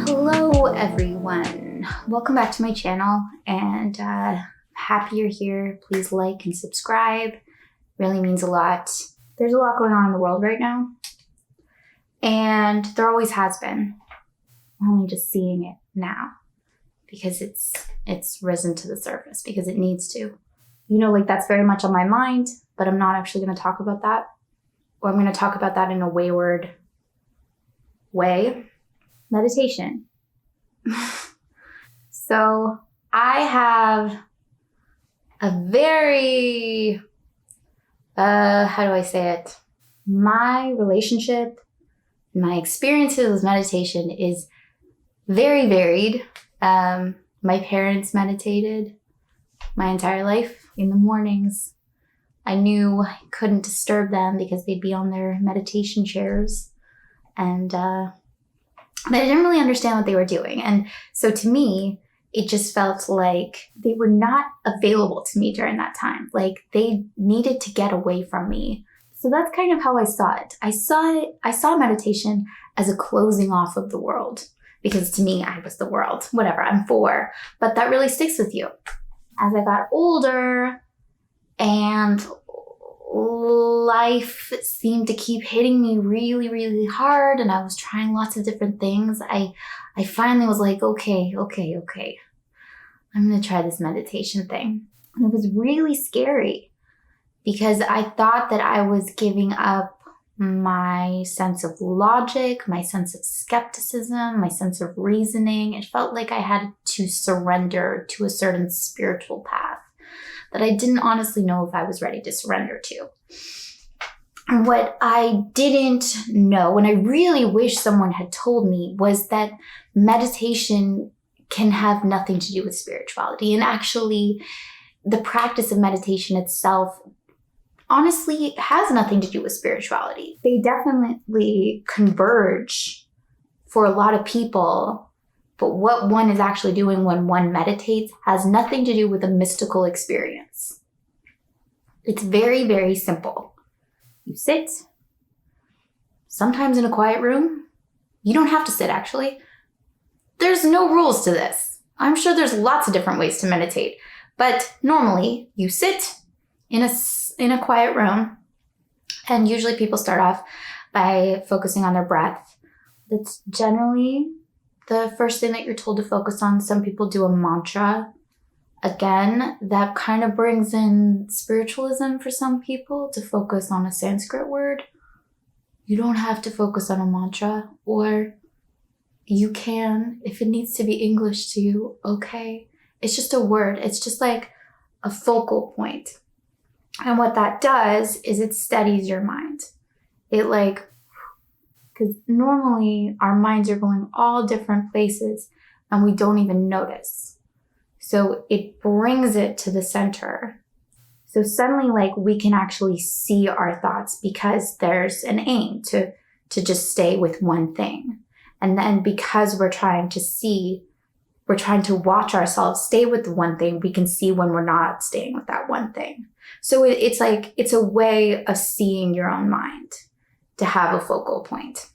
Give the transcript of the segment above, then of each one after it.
Hello everyone, welcome back to my channel, and happy you're here. Please like and subscribe, really means a lot. There's a lot going on in the world right now, and there always has been. I'm only just seeing it now because it's risen to the surface because it needs to. You know, like that's very much on my mind, but I'm not actually going to talk about that, or I'm going to talk about that in a wayward way. Meditation. So I have a very, how do I say it? My relationship, my experiences with meditation is very varied. My parents meditated my entire life in the mornings. I knew I couldn't disturb them because they'd be on their meditation chairs, and but I didn't really understand what they were doing. And so to me, it just felt like they were not available to me during that time. Like they needed to get away from me. So that's kind of how I saw it. I saw meditation as a closing off of the world, because to me, I was the world. Whatever, I'm 4. But that really sticks with you. As I got older and life seemed to keep hitting me really, really hard, and I was trying lots of different things, I finally was like, okay. I'm gonna try this meditation thing. And it was really scary because I thought that I was giving up my sense of logic, my sense of skepticism, my sense of reasoning. It felt like I had to surrender to a certain spiritual path that I didn't honestly know if I was ready to surrender to. And what I didn't know, and I really wish someone had told me, was that meditation can have nothing to do with spirituality. And actually, the practice of meditation itself honestly has nothing to do with spirituality. They definitely converge for a lot of people, but what one is actually doing when one meditates has nothing to do with a mystical experience. It's very, very simple. You sit, sometimes in a quiet room. You don't have to sit, actually. There's no rules to this. I'm sure there's lots of different ways to meditate, but normally you sit in a quiet room, and usually people start off by focusing on their breath. That's generally the first thing that you're told to focus on. Some people do a mantra. Again, that kind of brings in spiritualism for some people, to focus on a Sanskrit word. You don't have to focus on a mantra, or you can, if it needs to be English to you, okay. It's just a word. It's just like a focal point. And what that does is it steadies your mind. Because normally our minds are going all different places and we don't even notice. So it brings it to the center. So suddenly, we can actually see our thoughts because there's an aim to just stay with one thing. And then because we're trying to watch ourselves stay with the one thing, we can see when we're not staying with that one thing. So it's a way of seeing your own mind, to have a focal point.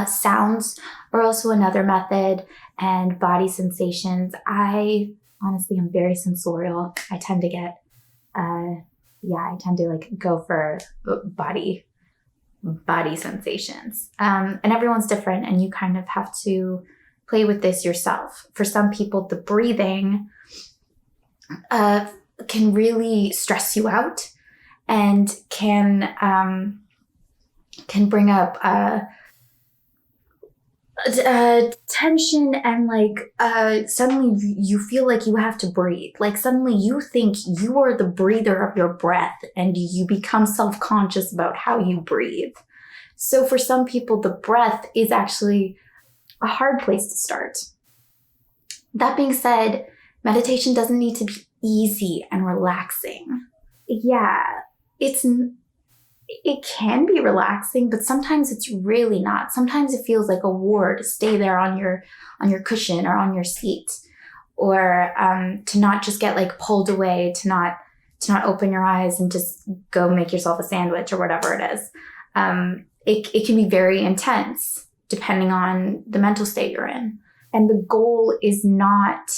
Sounds are also another method, and body sensations. I honestly am very sensorial. I tend to get, go for body sensations. And everyone's different, and you kind of have to play with this yourself. For some people, the breathing can really stress you out and can bring up tension, and suddenly you feel like you have to breathe. Suddenly you think you are the breather of your breath, and you become self-conscious about how you breathe. So for some people, the breath is actually a hard place to start. That being said, meditation doesn't need to be easy and relaxing. Yeah, it can be relaxing, but sometimes it's really not. Sometimes it feels like a war to stay there on your cushion or on your seat, or to not just get pulled away, to not to not open your eyes and just go make yourself a sandwich or whatever it is. It can be very intense depending on the mental state you're in. And the goal is not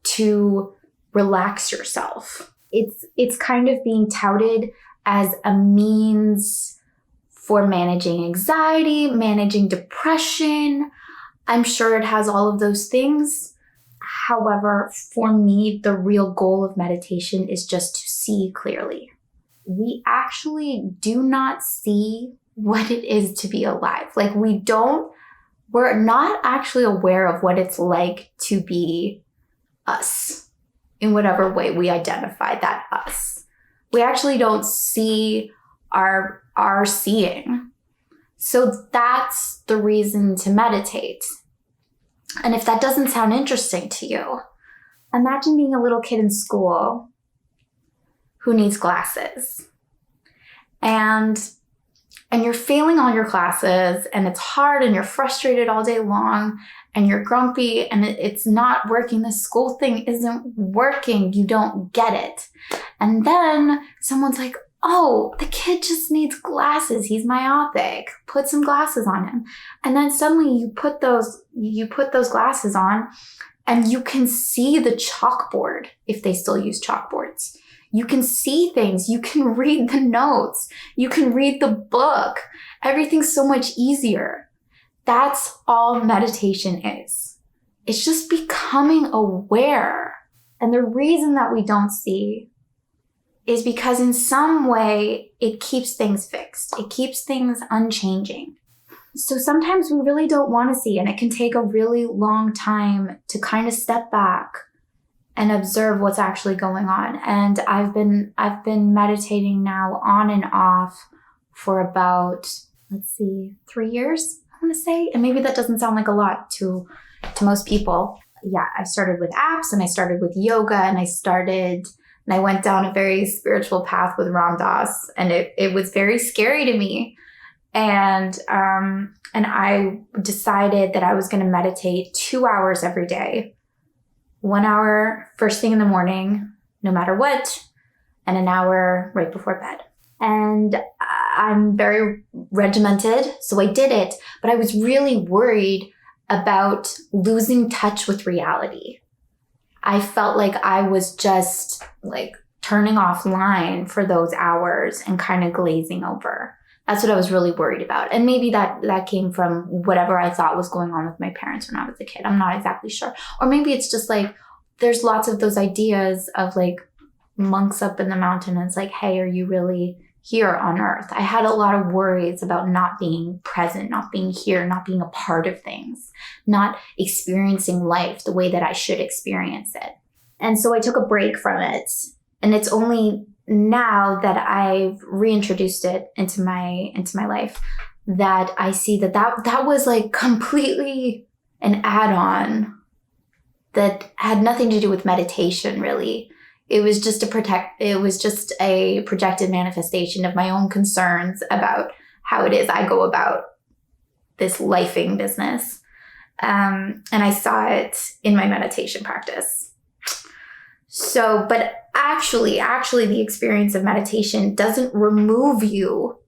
to relax yourself. It's kind of being touted as a means for managing anxiety, managing depression. I'm sure it has all of those things. However, for me, the real goal of meditation is just to see clearly. We actually do not see what it is to be alive. Like we're not actually aware of what it's like to be us in whatever way we identify that us. We actually don't see our seeing. So that's the reason to meditate. And if that doesn't sound interesting to you, imagine being a little kid in school who needs glasses. And you're failing all your classes and it's hard and you're frustrated all day long and you're grumpy and it's not working. The school thing isn't working. You don't get it. And then someone's like, oh, the kid just needs glasses. He's myopic. Put some glasses on him. And then suddenly you put those glasses on and you can see the chalkboard if they still use chalkboards. You can see things. You can read the notes. You can read the book. Everything's so much easier. That's all meditation is. It's just becoming aware. And the reason that we don't see is because in some way it keeps things fixed. It keeps things unchanging. So sometimes we really don't want to see, and it can take a really long time to kind of step back and observe what's actually going on. And I've been meditating now on and off for about, 3 years, I want to say. And maybe that doesn't sound like a lot to most people. Yeah, I started with apps and I started with yoga and I went down a very spiritual path with Ram Dass, and it was very scary to me. And I decided that I was going to meditate 2 hours every day. 1 hour first thing in the morning, no matter what, and an hour right before bed. And I'm very regimented, so I did it, but I was really worried about losing touch with reality. I felt like I was just like turning offline for those hours and kind of glazing over. That's what I was really worried about. And maybe that came from whatever I thought was going on with my parents when I was a kid. I'm not exactly sure. Or maybe it's just like, there's lots of those ideas of like monks up in the mountain. And it's like, hey, are you really here on earth? I had a lot of worries about not being present, not being here, not being a part of things, not experiencing life the way that I should experience it. And so I took a break from it. And it's only now that I've reintroduced it into my life that I see that was like completely an add-on that had nothing to do with meditation, really. It was just a projected manifestation of my own concerns about how it is I go about this lifing business. And I saw it in my meditation practice. So, but actually the experience of meditation doesn't remove you.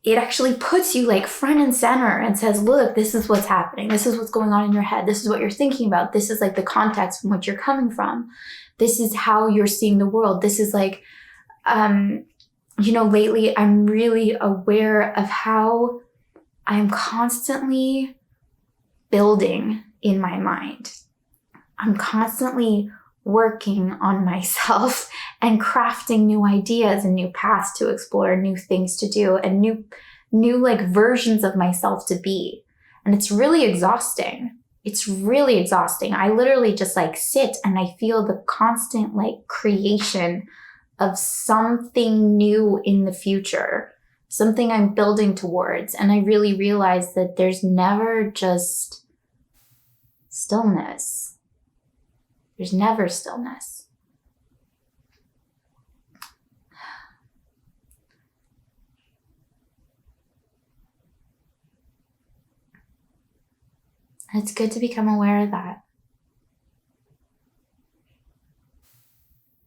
It actually puts you like front and center and says, look, this is what's happening. This is what's going on in your head. This is what you're thinking about. This is like the context from which you're coming from. This is how you're seeing the world. This is like, lately I'm really aware of how I'm constantly building in my mind. I'm constantly working on myself and crafting new ideas and new paths to explore, new things to do, and new like versions of myself to be. And it's really exhausting. It's really exhausting. I literally just like sit and I feel the constant like creation of something new in the future, something I'm building towards. And I really realize that there's never just stillness. There's never stillness. And it's good to become aware of that.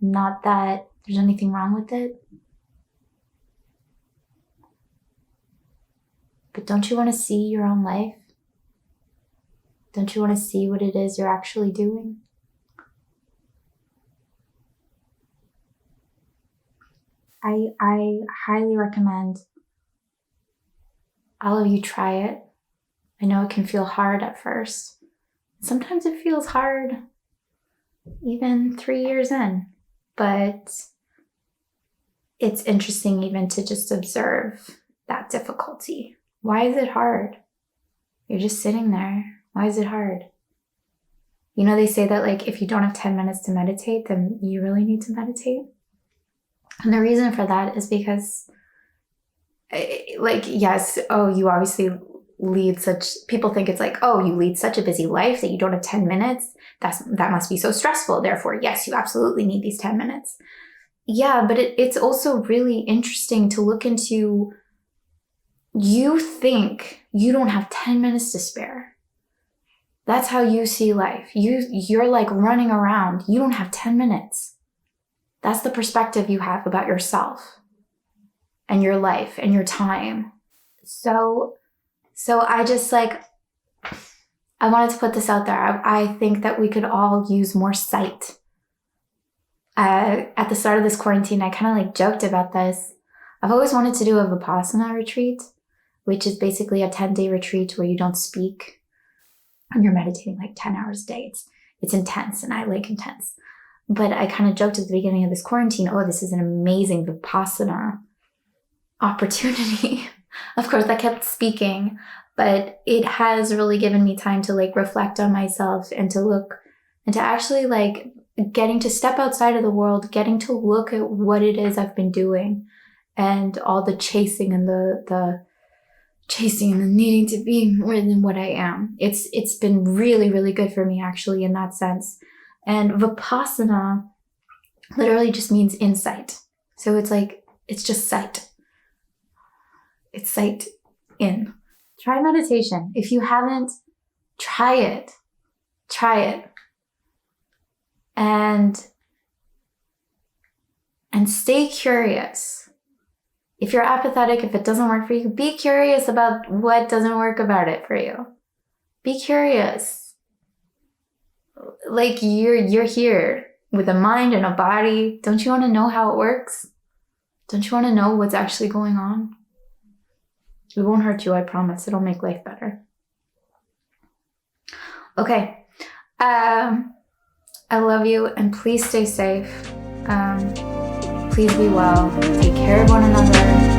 Not that there's anything wrong with it. But don't you want to see your own life? Don't you want to see what it is you're actually doing? I highly recommend all of you try it. I know it can feel hard at first. Sometimes it feels hard even 3 years in, but it's interesting even to just observe that difficulty. Why is it hard? You're just sitting there. Why is it hard? You know, they say that like if you don't have 10 minutes to meditate, then you really need to meditate. And the reason for that is because, like, yes, oh, you obviously lead such, people think it's like, oh, you lead such a busy life that you don't have 10 minutes. That must be so stressful. Therefore, yes, you absolutely need these 10 minutes. Yeah, but it's also really interesting to look into, you think you don't have 10 minutes to spare. That's how you see life. You're like running around. You don't have 10 minutes. That's the perspective you have about yourself and your life and your time. So I just like, I wanted to put this out there. I think that we could all use more sight. At the start of this quarantine, I kind of like joked about this. I've always wanted to do a Vipassana retreat, which is basically a 10-day retreat where you don't speak and you're meditating like 10 hours a day. It's intense, and I like intense. But I kind of joked at the beginning of this quarantine, oh, this is an amazing Vipassana opportunity. Of course, I kept speaking, but it has really given me time to like reflect on myself and to look and to actually like getting to step outside of the world, getting to look at what it is I've been doing and all the chasing and the chasing and the needing to be more than what I am. It's been really, really good for me actually in that sense. And Vipassana literally just means insight. So it's like, it's just sight. It's sight in. Try meditation. If you haven't, try it. Try it. And stay curious. If you're apathetic, if it doesn't work for you, be curious about what doesn't work about it for you. Be curious. Like you're here with a mind and a body. Don't you want to know how it works? Don't you want to know what's actually going on? It won't hurt you, I promise. It'll make life better. Okay. I love you, and please stay safe. Please be well. Take care of one another.